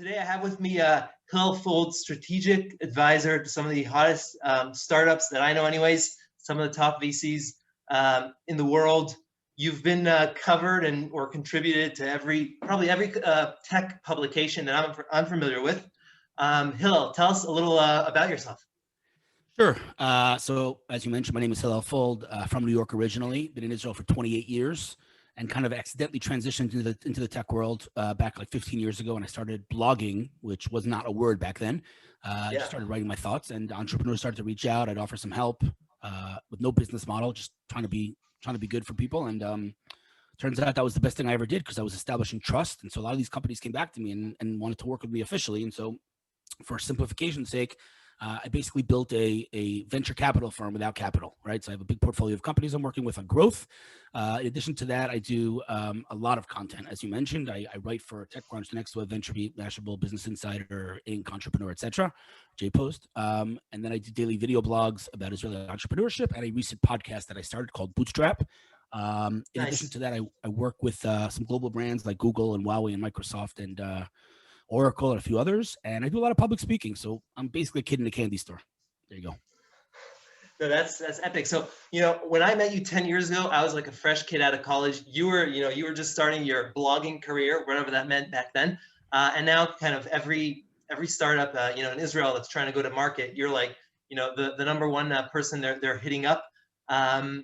Today I have with me Hillel Fuld, strategic advisor to some of the hottest startups that I know anyways, some of the top VCs in the world. You've been covered or contributed to probably every tech publication that I'm familiar with. Hillel, tell us a little about yourself. Sure. So as you mentioned, my name is Hillel Fuld, from New York originally, been in Israel for 28 years and kind of accidentally transitioned into the tech world back like 15 years ago. And I started blogging, which was not a word back then. I just started writing my thoughts, and entrepreneurs started to reach out. I'd offer some help with no business model, just trying to be good for people. And turns out that was the best thing I ever did, because I was establishing trust. And so a lot of these companies came back to me and wanted to work with me officially. And so for simplification's sake, I basically built a venture capital firm without capital, right? So I have a big portfolio of companies I'm working with on growth. In addition to that, I do a lot of content. As you mentioned, I write for TechCrunch, Next Web, VentureBeat, Mashable, Business Insider, Inc., Entrepreneur, etc., JPost. And then I do daily video blogs about Israeli entrepreneurship and a recent podcast that I started called Bootstrap. In addition to that, I work with some global brands like Google and Huawei and Microsoft and Oracle and a few others, and I do a lot of public speaking. So I'm basically a kid in a candy store. There you go. No, that's epic. So, when I met you 10 years ago, I was like a fresh kid out of college. You were just starting your blogging career, whatever that meant back then. And now kind of every startup, in Israel that's trying to go to market, you're like, the number one person they're hitting up. How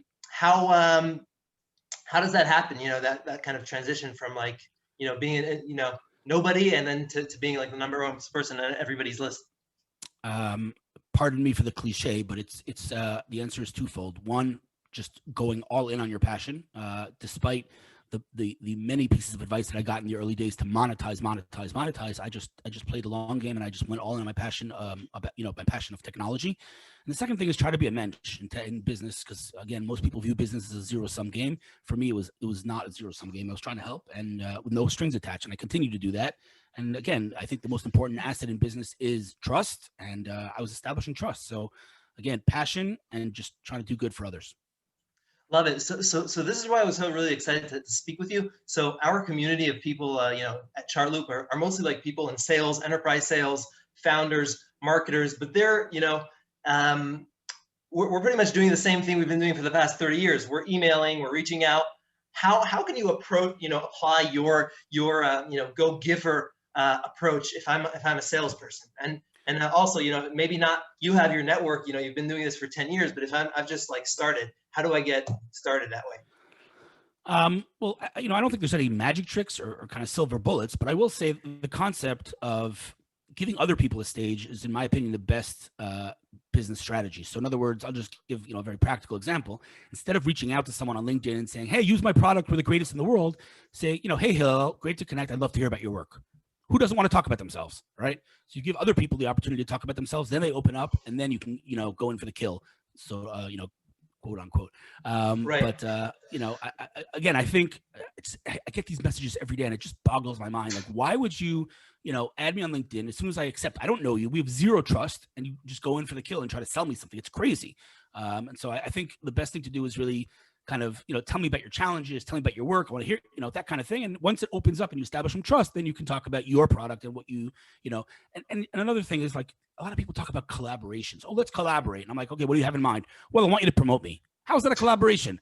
does that happen? That kind of transition from like, being, nobody, and then to being like the number one person on everybody's list. Pardon me for the cliche, but it's the answer is twofold. One, just going all in on your passion, despite the many pieces of advice that I got in the early days to monetize. I just played a long game, and I just went all in on my passion my passion of technology. And the second thing is try to be a mensch in business, because again, most people view business as a zero-sum game. For me, it was not a zero-sum game. I was trying to help, and with no strings attached, and I continue to do that. And again, I think the most important asset in business is trust, and I was establishing trust. So again, passion and just trying to do good for others. Love it. So this is why I was so really excited to speak with you. So our community of people, at Chartloop are mostly like people in sales, enterprise sales, founders, marketers, but they're, we're pretty much doing the same thing we've been doing for the past 30 years. We're emailing, we're reaching out. How can you apply your go giver approach if I'm a salesperson? And also, maybe not you have your network, you've been doing this for 10 years, but if I've just like started, how do I get started that way? Well, I don't think there's any magic tricks or kind of silver bullets, but I will say the concept of giving other people a stage is, in my opinion, the best business strategy. So in other words, I'll just give a very practical example. Instead of reaching out to someone on LinkedIn and saying, hey, use my product, we're the greatest in the world, say, hey, Hillel, great to connect. I'd love to hear about your work. Who doesn't want to talk about themselves, right? So you give other people the opportunity to talk about themselves, then they open up, and then you can, go in for the kill. So, quote unquote. Right. But, I think I get these messages every day, and it just boggles my mind. Like, why would you, add me on LinkedIn as soon as I accept? I don't know you. We have zero trust, and you just go in for the kill and try to sell me something. It's crazy. And so I think the best thing to do is really kind of, tell me about your challenges, tell me about your work. I want to hear, that kind of thing. And once it opens up and you establish some trust, then you can talk about your product and what and another thing is, like, a lot of people talk about collaborations. Oh, let's collaborate. And I'm like, okay, what do you have in mind? Well, I want you to promote me. How is that a collaboration?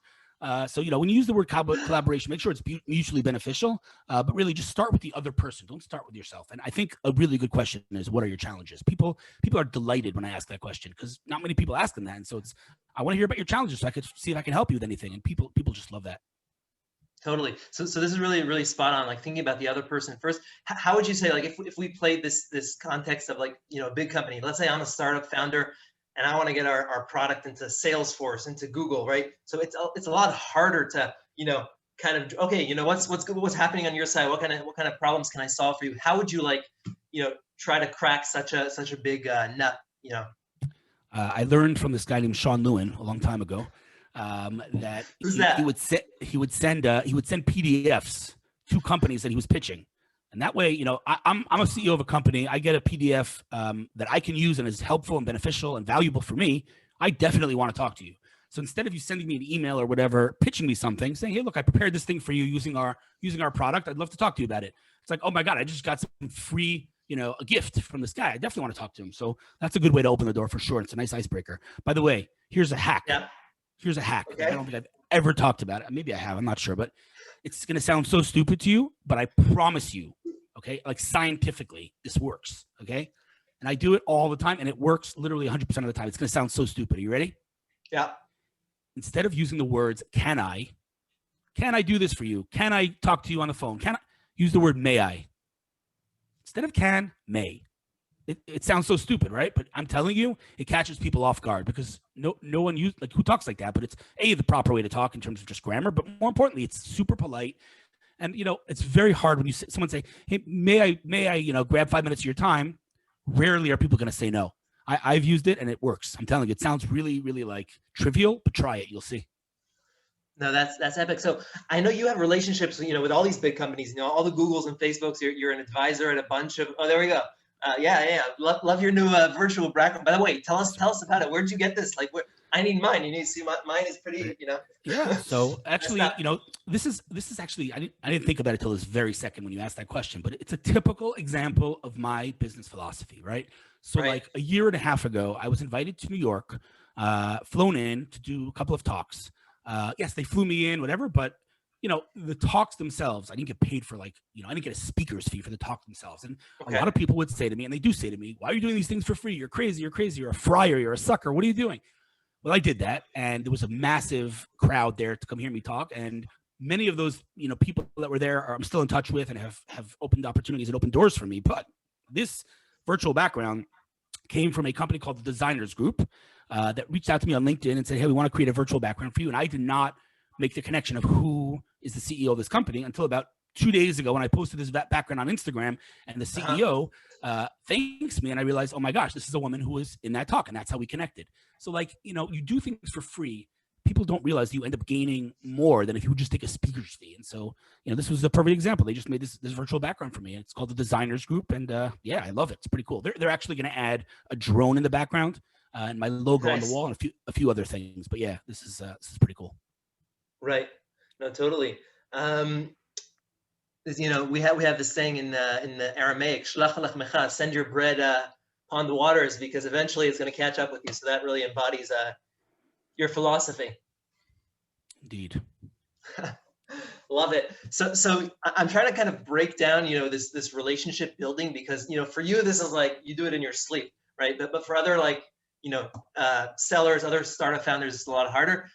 So, when you use the word collaboration, make sure it's mutually beneficial, but really just start with the other person. Don't start with yourself. And I think a really good question is, what are your challenges? People are delighted when I ask that question, because not many people ask them that. And so I want to hear about your challenges so I could see if I can help you with anything. And people just love that. Totally. So this is really, really spot on. Like, thinking about the other person first. How would you say, like, if we played this context of, like, a big company, let's say I'm a startup founder and I want to get our product into Salesforce, into Google, right? So it's a lot harder to, kind of, okay, what's happening on your side? What kind of problems can I solve for you? How would you, like, try to crack such a big nut? I learned from this guy named Sean Lewin a long time ago that he would send PDFs to companies that he was pitching. And that way, I'm a CEO of a company. I get a PDF that I can use and is helpful and beneficial and valuable for me. I definitely want to talk to you. So instead of you sending me an email or whatever, pitching me something, saying, hey, look, I prepared this thing for you using our product. I'd love to talk to you about it. It's like, oh my God, I just got some free a gift from this guy, I definitely want to talk to him. So that's a good way to open the door for sure. It's a nice icebreaker. By the way, here's a hack. Yeah. Here's a hack. Okay. I don't think I've ever talked about it. Maybe I have. I'm not sure, but it's going to sound so stupid to you, but I promise you, okay, like scientifically, this works, okay? And I do it all the time, and it works literally 100% of the time. It's going to sound so stupid. Are you ready? Yeah. Instead of using the words, can I do this for you? Can I talk to you on the phone? Can I use the word may I? Instead of can, may. It sounds so stupid, right? But I'm telling you, it catches people off guard because no one who talks like that. But it's the proper way to talk in terms of just grammar. But more importantly, it's super polite. And it's very hard when someone say, "Hey, may I grab 5 minutes of your time?" Rarely are people going to say no. I've used it and it works. I'm telling you, it sounds really, really like trivial, but try it. You'll see. No, that's epic. So I know you have relationships, with all these big companies, all the Googles and Facebooks. You're an advisor at a bunch of. Oh, there we go. Yeah. Love your new virtual background. By the way, tell us about it. Where'd you get this? Like, I need mine. You need to see mine is pretty. Yeah. So actually, this is actually I didn't think about it till this very second when you asked that question, but it's a typical example of my business philosophy, right? So like a year and a half ago, I was invited to New York, flown in to do a couple of talks. Yes, they flew me in, whatever, but the talks themselves, I didn't get paid for I didn't get a speaker's fee for the talk themselves. And a lot of people would say to me, and they do say to me, why are you doing these things for free? You're crazy. You're a friar. You're a sucker. What are you doing? Well, I did that. And there was a massive crowd there to come hear me talk. And many of those, people that were there I'm still in touch with and have opened opportunities and opened doors for me. But this virtual background came from a company called the Designers Group that reached out to me on LinkedIn and said, hey, we want to create a virtual background for you. And I did not make the connection of who is the CEO of this company until about 2 days ago when I posted this background on Instagram, and the CEO thanks me, and I realized, oh my gosh, this is a woman who was in that talk, and that's how we connected. So you do things for free. People don't realize you end up gaining more than if you would just take a speaker's fee. And so, this was a perfect example. They just made this virtual background for me, and it's called the Designers Group. And yeah, I love it. It's pretty cool. They're actually going to add a drone in the background and my logo on the wall and a few other things. But yeah, this is pretty cool. Right. No, totally. We have this saying in the Aramaic, "Shlach lechmecha," send your bread upon the waters, because eventually it's going to catch up with you. So that really embodies your philosophy. Indeed. Love it. So I'm trying to kind of break down, this relationship building, because, for you, this is like you do it in your sleep, right? But for other sellers, other startup founders, it's a lot harder.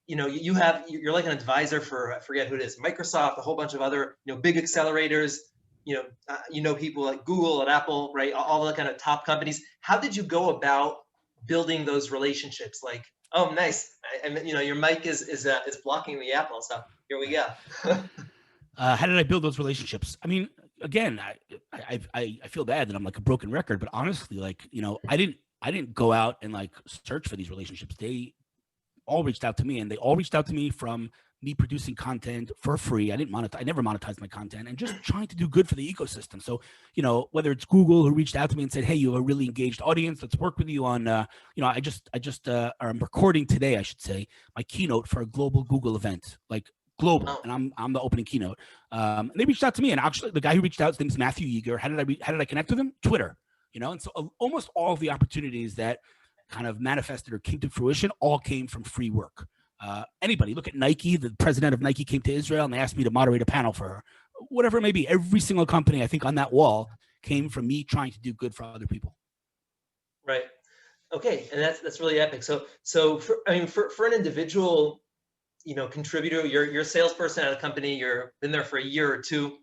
You're like an advisor for, I forget who it is, Microsoft, a whole bunch of other, big accelerators, people like Google and Apple, right? All the kind of top companies. How did you go about building those relationships? Like, oh, nice. Your mic is blocking the Apple. So here we go. How did I build those relationships? I mean, again, I feel bad that I'm like a broken record, but honestly, I didn't go out and search for these relationships. They all reached out to me, and they all reached out to me from me producing content for free. I never monetized my content, and just trying to do good for the ecosystem. So, whether it's Google who reached out to me and said, hey, you have a really engaged audience, let's work with you on, I'm recording today, I should say, my keynote for a global Google event, global, and I'm the opening keynote. And they reached out to me, and actually the guy who reached out, his name is Matthew Yeager. How did I connect with him? Twitter. And so almost all of the opportunities that kind of manifested or came to fruition all came from free work. Anybody, look at Nike. The president of Nike came to Israel and they asked me to moderate a panel for her. Whatever it may be, every single company I think on that wall came from me trying to do good for other people. Right. Okay, and that's really epic. So for an individual, contributor, you're a salesperson at a company, you've been there for a year or two,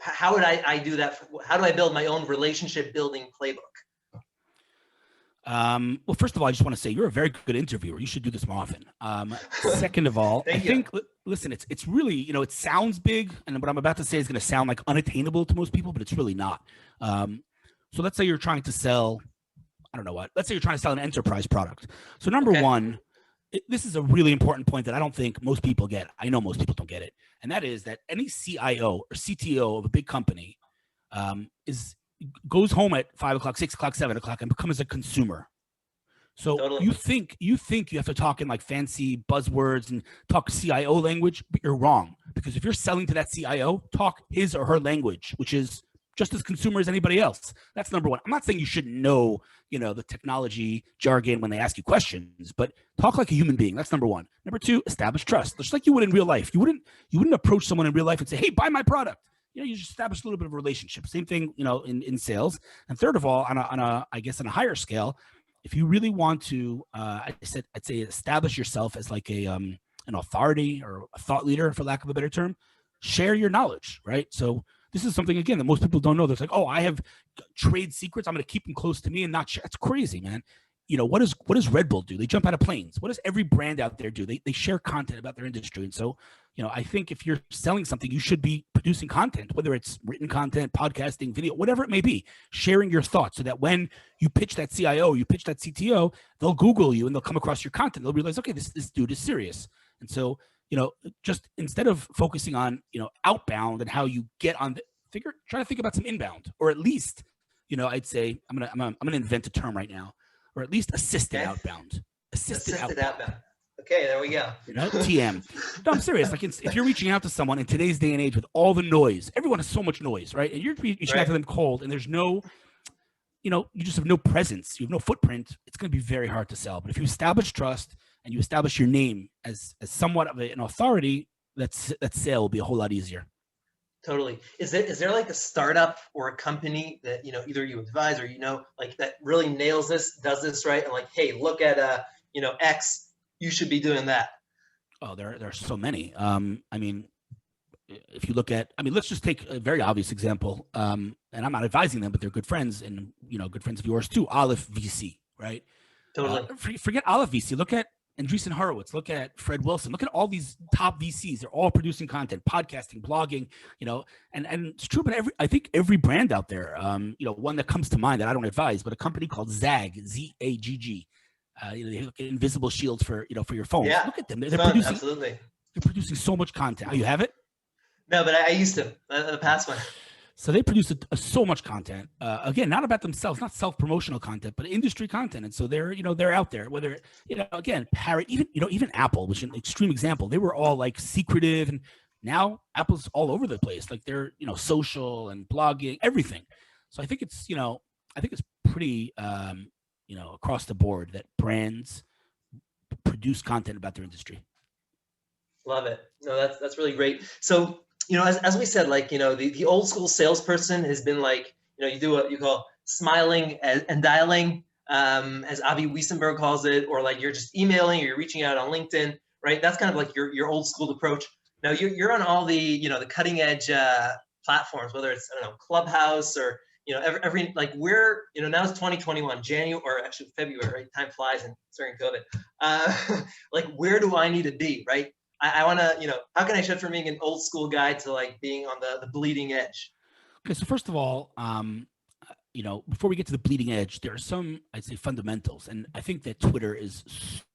how would I do that? How do I build my own relationship building playbook? Well, first of all, I just want to say you're a very good interviewer. You should do this more often. Second of all, I think, listen, it's really, it sounds big, and what I'm about to say is going to sound unattainable to most people, but it's really not. So let's say you're trying to sell, let's say you're trying to sell an enterprise product. So number one, this is a really important point that I don't think most people get. I know most people don't get it. And that is that any CIO or CTO of a big company goes home at 5 o'clock, 6 o'clock, 7 o'clock and becomes a consumer. So totally. you think you have to talk in fancy buzzwords and talk CIO language, but you're wrong. Because if you're selling to that CIO, talk his or her language, which is just as consumer as anybody else. That's number one. I'm not saying you shouldn't know, the technology jargon when they ask you questions, but talk like a human being. That's number one. Number two, establish trust. Just like you would in real life. You wouldn't approach someone in real life and say, hey, buy my product. You just establish a little bit of a relationship. Same thing, in sales. And third of all, on a higher scale, if you really want to, I'd say establish yourself as like an authority or a thought leader, for lack of a better term. Share your knowledge, right? So this is something, again, that most people don't know. There's like, oh, I have trade secrets. I'm going to keep them close to me and not share. That's crazy, man. What does Red Bull do? They jump out of planes. What does every brand out there do? They share content about their industry. And so, I think if you're selling something, you should be producing content, whether it's written content, podcasting, video, whatever it may be, sharing your thoughts so that when you pitch that CIO, you pitch that CTO, they'll Google you and they'll come across your content. They'll realize, okay, this dude is serious. And so, just instead of focusing on, outbound and how you get on try to think about some inbound, or at least, I'd say I'm going to invent a term right now, or at least assisted outbound. Assisted outbound. Okay, there we go. TM. No, I'm serious. Like, if you're reaching out to someone in today's day and age with all the noise, everyone has so much noise, right? And you're reaching out to them cold, and there's no, you just have no presence. You have no footprint. It's going to be very hard to sell. But if you establish trust and you establish your name as somewhat of an authority, that sale will be a whole lot easier. Totally. Is there like a startup or a company that, either you advise or, like that really nails this, does this right? And like, hey, look at, X, you should be doing that. Oh, there are so many. If you look at, let's just take a very obvious example. And I'm not advising them, but they're good friends and, good friends of yours too. Aleph VC, right? Totally. Forget Aleph VC. Look at Andreessen Horowitz, look at Fred Wilson, look at all these top VCs. They're all producing content, podcasting, blogging, and it's true. But I think every brand out there, one that comes to mind that I don't advise, but a company called Zagg, Z-A-G-G. They look at invisible shields for your phones. Yeah, look at them. They're producing, absolutely. They're producing so much content. Oh, you have it? No, but I used to, the past one. So they produce so much content. Again, not about themselves, not self-promotional content, but industry content. And so they're out there. Whether again, Parrot, even Apple, which is an extreme example. They were all like secretive, and now Apple's all over the place. Like they're social and blogging, everything. So I think it's pretty across the board that brands produce content about their industry. Love it. No, that's really great. So, as we said, like, the old school salesperson has been like, you do what you call smiling and dialing, as Avi Wiesenberg calls it, or like you're just emailing or you're reaching out on LinkedIn, right? That's kind of like your old school approach. Now you're on all the, the cutting edge platforms, whether it's, Clubhouse or, every like we're, now it's 2021, January, or actually February, right? Time flies and it's during COVID. Like, where do I need to be, right? I want to, how can I shift from being an old school guy to like being on the bleeding edge? Okay, so first of all, before we get to the bleeding edge, there are some, I'd say, fundamentals. And I think that Twitter is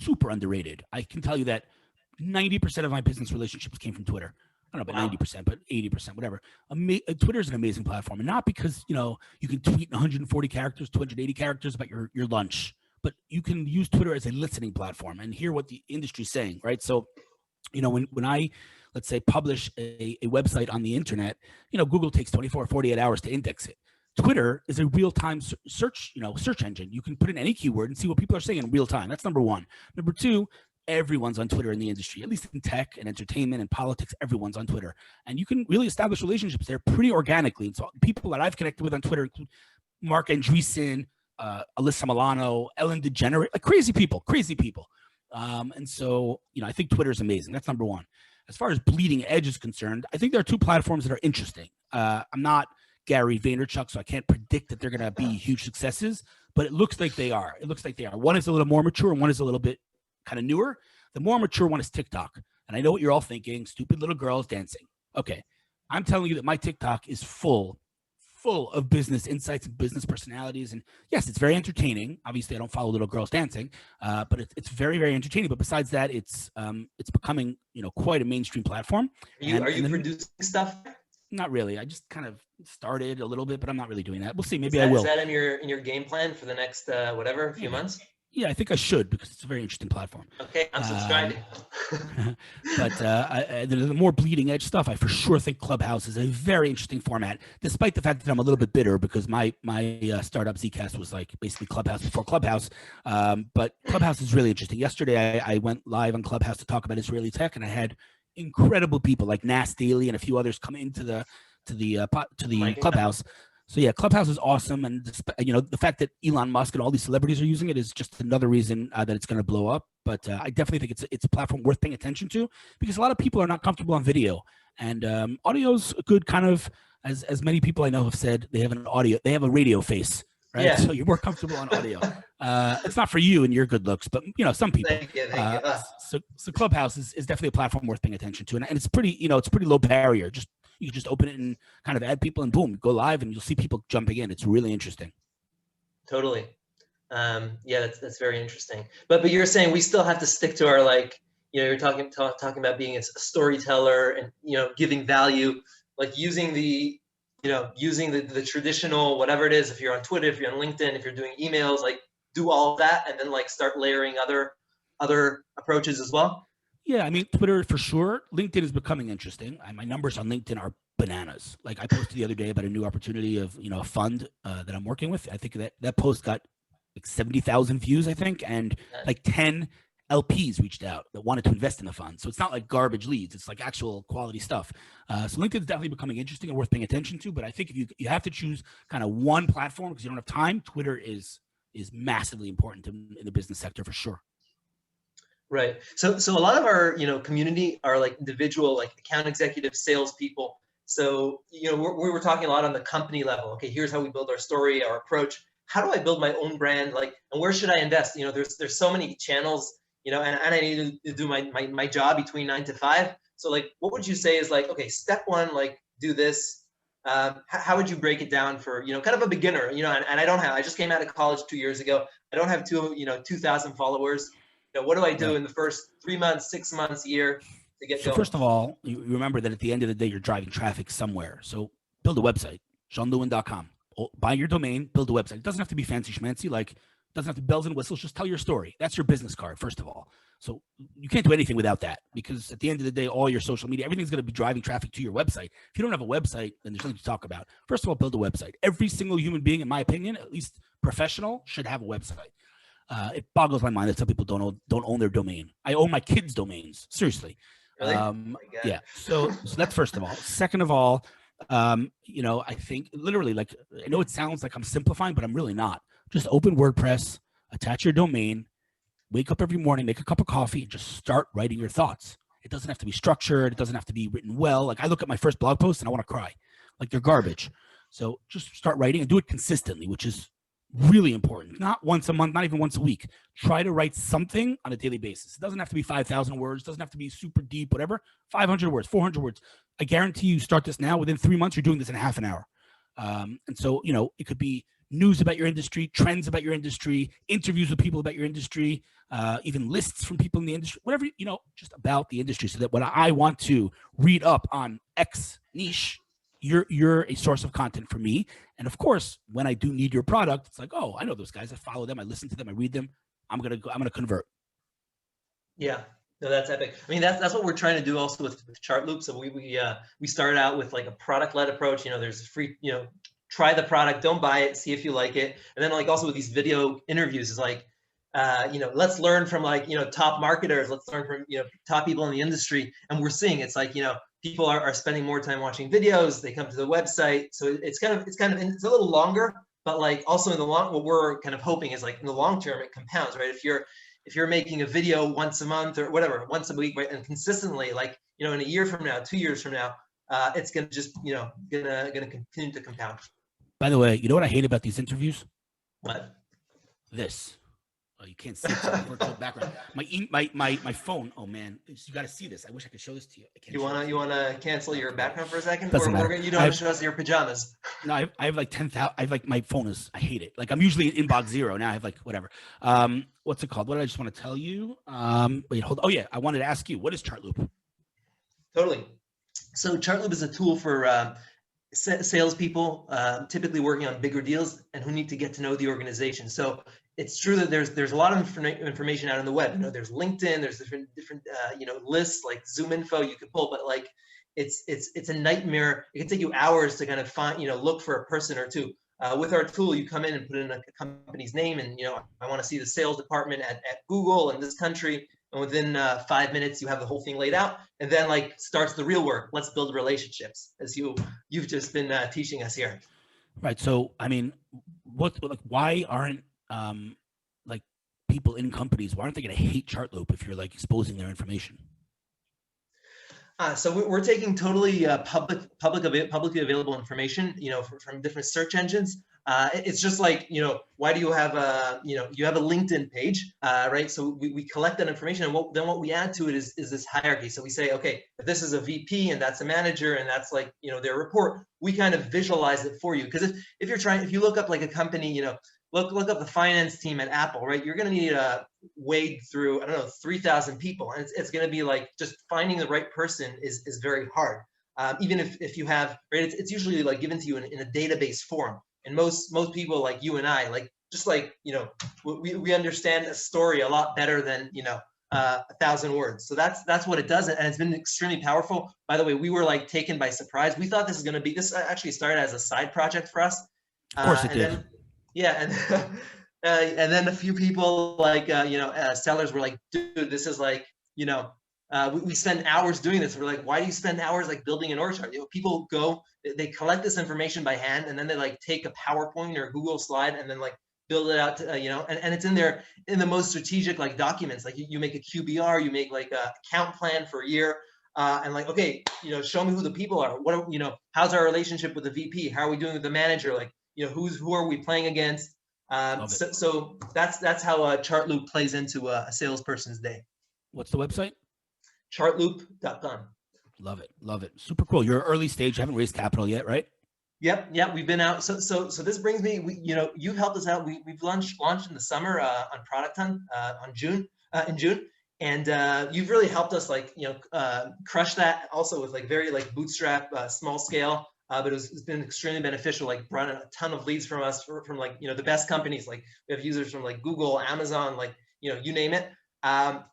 super underrated. I can tell you that 90% of my business relationships came from Twitter. I don't know about 90%, but 80%, whatever. Twitter is an amazing platform. And not because, you can tweet in 140 characters, 280 characters about your lunch, but you can use Twitter as a listening platform and hear what the industry is saying, right? So, when I, let's say, publish a website on the internet, Google takes 24 or 48 hours to index it. Twitter is a real-time search engine. You can put in any keyword and see what people are saying in real time. That's number one. Number two, everyone's on Twitter in the industry, at least in tech and entertainment and politics, everyone's on Twitter. And you can really establish relationships there pretty organically. And so people that I've connected with on Twitter include Mark Andreessen, Alyssa Milano, Ellen DeGeneres, like crazy people. And so, I think Twitter is amazing. That's number one. As far as bleeding edge is concerned, I think there are two platforms that are interesting. I'm not Gary Vaynerchuk, so I can't predict that they're going to be huge successes, but it looks like they are. One is a little more mature and one is a little bit kind of newer. The more mature one is TikTok. And I know what you're all thinking, stupid little girls dancing. Okay. I'm telling you that my TikTok is full of business insights and business personalities. And yes, it's very entertaining. Obviously, I don't follow little girls dancing, but it's very, very entertaining. But besides that, it's becoming, quite a mainstream platform. Are you producing stuff? Not really. I just kind of started a little bit, but I'm not really doing that. We'll see. Maybe I will. Is that in your game plan for the next few months? Yeah, I think I should because it's a very interesting platform. Okay, I'm subscribing. But the more bleeding edge stuff, I for sure think Clubhouse is a very interesting format, despite the fact that I'm a little bit bitter because my startup Zcast was like basically Clubhouse before Clubhouse. But Clubhouse is really interesting. Yesterday, I went live on Clubhouse to talk about Israeli tech, and I had incredible people like Nas Daily and a few others come into the Clubhouse. So yeah, Clubhouse is awesome, and the fact that Elon Musk and all these celebrities are using it is just another reason that it's going to blow up. But I definitely think it's a platform worth paying attention to because a lot of people are not comfortable on video, and audio's a good kind of, as many people I know have said, they have a radio face, right? Yeah. So you're more comfortable on audio. It's not for you and your good looks, but some people. Thank you. So Clubhouse is definitely a platform worth paying attention to, and it's pretty low barrier. You can just open it and kind of add people and boom, go live and you'll see people jumping in. It's really interesting. Totally. Yeah, that's very interesting. But you're saying we still have to stick to our, like, you're talking about being a storyteller and, giving value, like using the traditional, whatever it is, if you're on Twitter, if you're on LinkedIn, if you're doing emails, like do all of that and then like start layering other approaches as well. Yeah, I mean, Twitter for sure. LinkedIn is becoming interesting. My numbers on LinkedIn are bananas. Like I posted the other day about a new opportunity of, a fund that I'm working with. I think that post got like 70,000 views, I think, and like 10 LPs reached out that wanted to invest in the fund. So it's not like garbage leads. It's like actual quality stuff. So LinkedIn is definitely becoming interesting and worth paying attention to. But I think if you have to choose kind of one platform because you don't have time, Twitter is massively important in the business sector for sure. Right. So a lot of our, community are like individual, like account executives, salespeople. So, we were talking a lot on the company level. Okay, here's how we build our story, our approach. How do I build my own brand? Like, and where should I invest? There's so many channels, and I need to do my job between 9 to 5. So like, what would you say is like, okay, step one, like do this. How would you break it down for, kind of a beginner, and I just came out of college 2 years ago. I don't have 2,000 followers. What do I do in the first 3 months, 6 months, year to get going? First of all, you remember that at the end of the day, you're driving traffic somewhere. So build a website, seanlewin.com. Buy your domain, build a website. It doesn't have to be fancy schmancy, like it doesn't have to be bells and whistles. Just tell your story. That's your business card, first of all. So you can't do anything without that because at the end of the day, all your social media, everything's going to be driving traffic to your website. If you don't have a website, then there's nothing to talk about. First of all, build a website. Every single human being, in my opinion, at least professional, should have a website. It boggles my mind that some people don't own their domain. I own my kids' domains. Seriously. Really? Yeah. So that's first of all. Second of all, I think literally, like, I know it sounds like I'm simplifying, but I'm really not. Just open WordPress, attach your domain, wake up every morning, make a cup of coffee, and just start writing your thoughts. It doesn't have to be structured. It doesn't have to be written well. Like I look at my first blog post and I want to cry. Like they're garbage. So just start writing and do it consistently, which is really important. Not once a month, not even once a week. Try to write something on a daily basis. It doesn't have to be 5,000 words. It doesn't have to be super deep, whatever. 500 words, 400 words. I guarantee you start this now. Within 3 months, you're doing this in half an hour. And so, it could be news about your industry, trends about your industry, interviews with people about your industry, even lists from people in the industry, whatever, just about the industry. So that when I want to read up on X niche, you're a source of content for me. And of course, when I do need your product, it's like, oh, I know those guys. I follow them. I listen to them. I read them. I'm going to convert. Yeah, no, that's epic. I mean, that's what we're trying to do also with Chartloop. So we started out with like a product-led approach. There's free, try the product, don't buy it, see if you like it. And then like also with these video interviews is like, let's learn from like, top marketers, let's learn from, top people in the industry. And we're seeing it's like, people are spending more time watching videos. They come to the website. So it's a little longer, but like also in the long, what we're kind of hoping is like in the long term, it compounds, right? If you're making a video once a month or whatever, once a week, right? And consistently, like, in a year from now, 2 years from now, it's going to just, gonna continue to compound. By the way, you know what I hate about these interviews? What? This. Oh, you can't see it. Virtual background. My phone. Oh man, you got to see this. I wish I could show this to you. You wanna cancel your background for a second? Doesn't matter. You don't have to show us your pajamas. No, I have like 10,000. I have like my phone is. I hate it. Like I'm usually in inbox 0. Now I have like whatever. What's it called? What did I just want to tell you? Wait, hold. Oh yeah, I wanted to ask you. What is Chartloop? Totally. So Chartloop is a tool for salespeople, typically working on bigger deals and who need to get to know the organization. So it's true that there's a lot of information out on the web. You know, there's LinkedIn, there's different lists like Zoom info you could pull, but like it's a nightmare. It can take you hours to kind of find, look for a person or two. With our tool, you come in and put in a company's name, and I want to see the sales department at Google in this country, and within 5 minutes you have the whole thing laid out, and then like starts the real work. Let's build relationships, as you've just been teaching us here. Right. So I mean, why aren't like people in companies, why aren't they going to hate Chartloop if you're like exposing their information? So we're taking totally publicly available information, from different search engines. It's just like, why do you have you have a LinkedIn page, right? So we collect that information, and then what we add to it is this hierarchy. So we say, okay, if this is a VP and that's a manager and that's like, their report, we kind of visualize it for you. Because if you look up like a company, look up the finance team at Apple, right? You're going to need to wade through, 3,000 people. And it's going to be like just finding the right person is very hard. Even if you have, right, it's usually like given to you in a database form. And most people like you and I, like, just like, we understand a story a lot better than, 1,000 words. So that's what it does. And it's been extremely powerful. By the way, we were like taken by surprise. We thought this actually started as a side project for us. Of course it did. Then, yeah, and then a few people like sellers were like, dude, this is like, we spend hours doing this. We're like, why do you spend hours like building an org chart? People go, they collect this information by hand, and then they like take a PowerPoint or a Google slide and then like build it out to, and it's in there in the most strategic like documents. Like you make a QBR, you make like a account plan for a year. And like, okay, show me who the people are. How's our relationship with the VP? How are we doing with the manager? Like, who are we playing against? So that's how Chartloop plays into a salesperson's day. What's the website? Chartloop.com. Love it. Super cool. You're early stage. You haven't raised capital yet, right? Yep. We've been out. So this brings me. You've helped us out. We've launched in the summer on Producthunt in June, and you've really helped us like crush that. Also with like very like bootstrap, small scale. But it's been extremely beneficial, like brought in a ton of leads from us from like, the best companies. Like we have users from like Google, Amazon, like, you name it.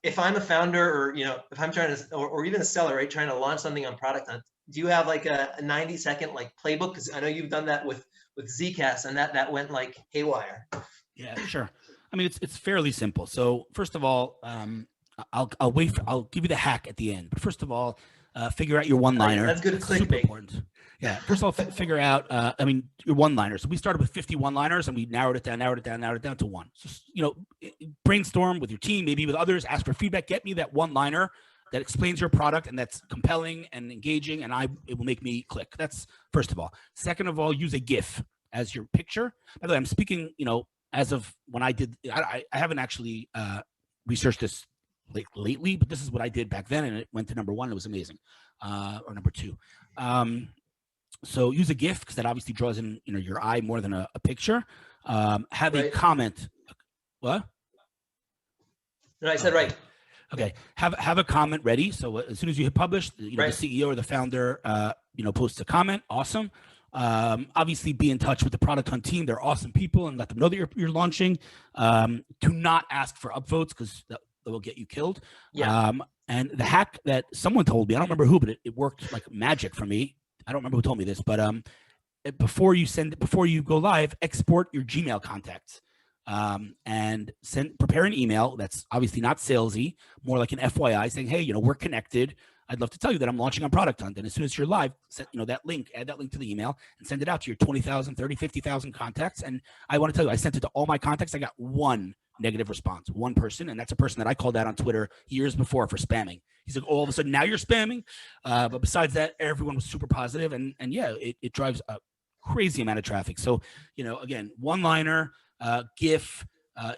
If I'm a founder or, if I'm trying to, or even a seller, right, trying to launch something on Producthunt, do you have like a 90-second like playbook? Because I know you've done that with Zcast, and that went like haywire. Yeah, sure. I mean, it's fairly simple. So first of all, I'll give you the hack at the end. But first of all, figure out your one-liner. That's good clickbait. Super important. Yeah. First of all, figure out, your one-liners. So we started with 50 one-liners, and we narrowed it down to one. So, brainstorm with your team, maybe with others, ask for feedback. Get me that one-liner that explains your product and that's compelling and engaging, and it will make me click. That's first of all. Second of all, use a GIF as your picture. By the way, I'm speaking, as of when I did, I haven't actually researched this lately, but this is what I did back then, and it went to number one. It was amazing, or number two. So use a GIF because that obviously draws in your eye more than a picture. Have a comment. What? No, I said right. Okay. Have a comment ready. So as soon as you hit publish, the CEO or the founder posts a comment. Awesome. Obviously be in touch with the Producthunt team. They're awesome people, and let them know that you're launching. Do not ask for upvotes because that will get you killed. Yeah. And the hack that someone told me, I don't remember who, but it worked like magic for me. I don't remember who told me this, but before you go live, export your Gmail contacts and prepare an email that's obviously not salesy, more like an FYI saying, hey, we're connected. I'd love to tell you that I'm launching on Producthunt. And as soon as you're live, add that link to the email and send it out to your 20,000, 30, 50,000 contacts. And I want to tell you, I sent it to all my contacts. I got one negative response, one person, and that's a person that I called out on Twitter years before for spamming. He's like, all of a sudden now you're spamming. But besides that, everyone was super positive, and yeah, it drives a crazy amount of traffic. So, again, one-liner, GIF,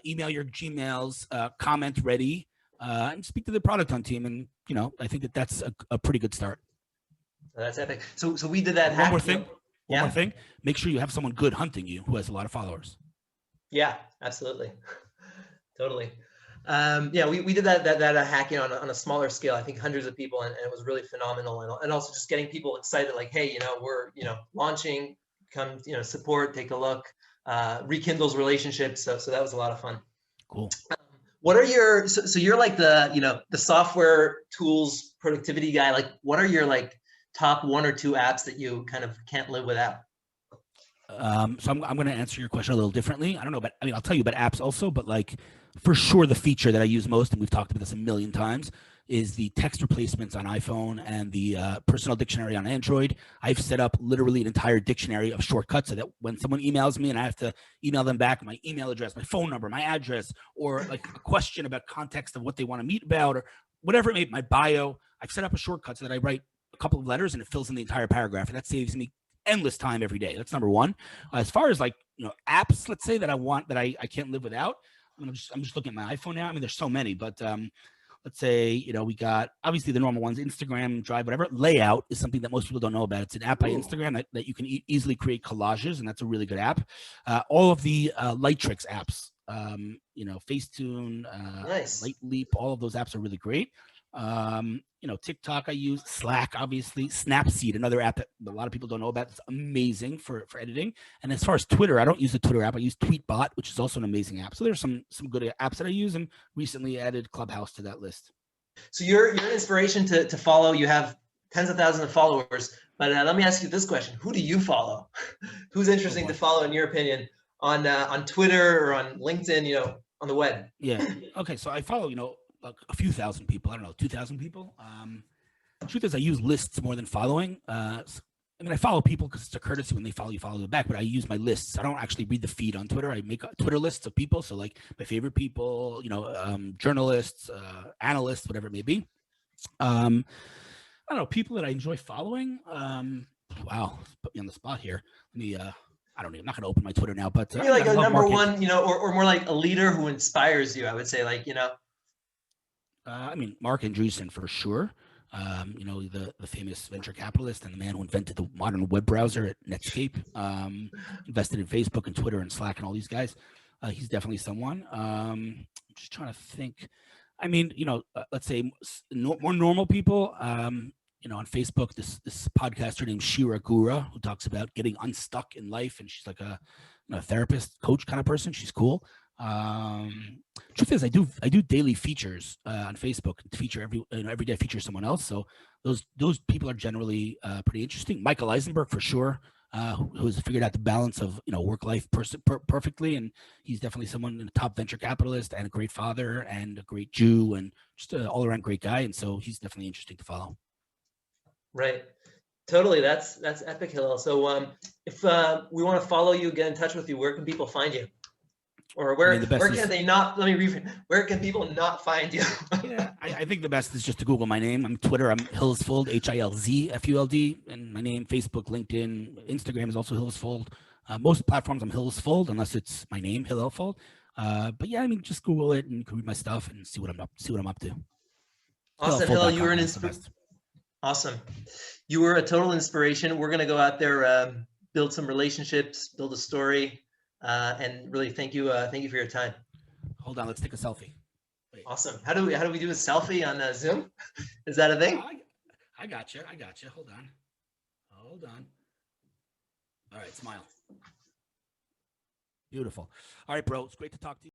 email your Gmails, comment ready, and speak to the Producthunt team. And I think that's a pretty good start. That's epic. So we did that. One more thing. Make sure you have someone good hunting you who has a lot of followers. Yeah, absolutely. Totally. We did that hacking on a smaller scale. I think hundreds of people, and it was really phenomenal. And also just getting people excited, like, hey, we're launching. come, support, take a look, rekindles relationships. So that was a lot of fun. Cool. What are your, so you're like the software tools productivity guy. Like, what are your like top 1 or 2 apps that you kind of can't live without? So I'm going to answer your question a little differently. I don't know, but I'll tell you about apps also, but like for sure the feature that I use most, and we've talked about this a million times, is the text replacements on iPhone and the personal dictionary on Android. I've set up literally an entire dictionary of shortcuts so that when someone emails me and I have to email them back my email address, my phone number, my address, or like a question about context of what they want to meet about or whatever it may be, my bio, I've set up a shortcut so that I write a couple of letters and it fills in the entire paragraph. And that saves me endless time every day. That's number one. As far as like, apps, let's say that I want, that I can't live without. I'm just looking at my iPhone now. I mean, there's so many, but let's say, we got obviously the normal ones, Instagram, Drive, whatever. Layout is something that most people don't know about. It's an app by Instagram that you can easily create collages, and that's a really good app. All of the Lightricks apps, Facetune, Nice. Light Leap, all of those apps are really great. TikTok I use, Slack, obviously, Snapseed, another app that a lot of people don't know about. It's amazing for editing. And as far as Twitter, I don't use the Twitter app. I use Tweetbot, which is also an amazing app. So there's some good apps that I use, and recently added Clubhouse to that list. So you're an inspiration to follow. You have tens of thousands of followers, but let me ask you this question. Who do you follow? Who's interesting to follow in your opinion on Twitter or on LinkedIn, on the web? Yeah. Okay. So I follow, a few thousand people. I don't know, 2,000 people. The truth is I use lists more than following. I follow people because it's a courtesy. When they follow, you follow them back, but I use my lists. I don't actually read the feed on Twitter. I make Twitter lists of people. So like my favorite people, journalists, analysts, whatever it may be. I don't know, people that I enjoy following. Wow, put me on the spot here. Let me, I don't know. I'm not going to open my Twitter now, but maybe like a number one, or more like a leader who inspires you. I would say like, Mark Andreessen for sure. The famous venture capitalist and the man who invented the modern web browser at Netscape, invested in Facebook and Twitter and Slack and all these guys. He's definitely someone. I'm just trying to think. Let's say more normal people. On Facebook, this podcaster named Shira Gura, who talks about getting unstuck in life, and she's like a therapist, coach kind of person. She's cool. Truth is, I do daily features on Facebook. Feature every day. I feature someone else. So those people are generally pretty interesting. Michael Eisenberg for sure, who's figured out the balance of work life perfectly, and he's definitely someone, a top venture capitalist and a great father and a great Jew and just an all around great guy. And so he's definitely interesting to follow. Right. Totally. That's epic, Hillel. So if we want to follow you, get in touch with you, where can people find you? Or where can they not? Let me rephrase. Where can people not find you? Yeah, I think the best is just to Google my name. I'm Twitter. I'm Hillels Fuld, HILZFULD, and my name. Facebook, LinkedIn, Instagram is also Hillels Fuld. Most platforms I'm Hillels Fuld, unless it's my name, Hillel Fuld. But yeah, just Google it and you can read my stuff and see what I'm up to. Awesome, Hillel. You were an inspiration. Awesome. You were a total inspiration. We're gonna go out there, build some relationships, build a story. And really thank you for your time. Hold on, let's take a selfie. Wait. Awesome. How do we do a selfie on Zoom? Is that a thing? I got you. Hold on. All right, smile. Beautiful. All right, bro. It's great to talk to you.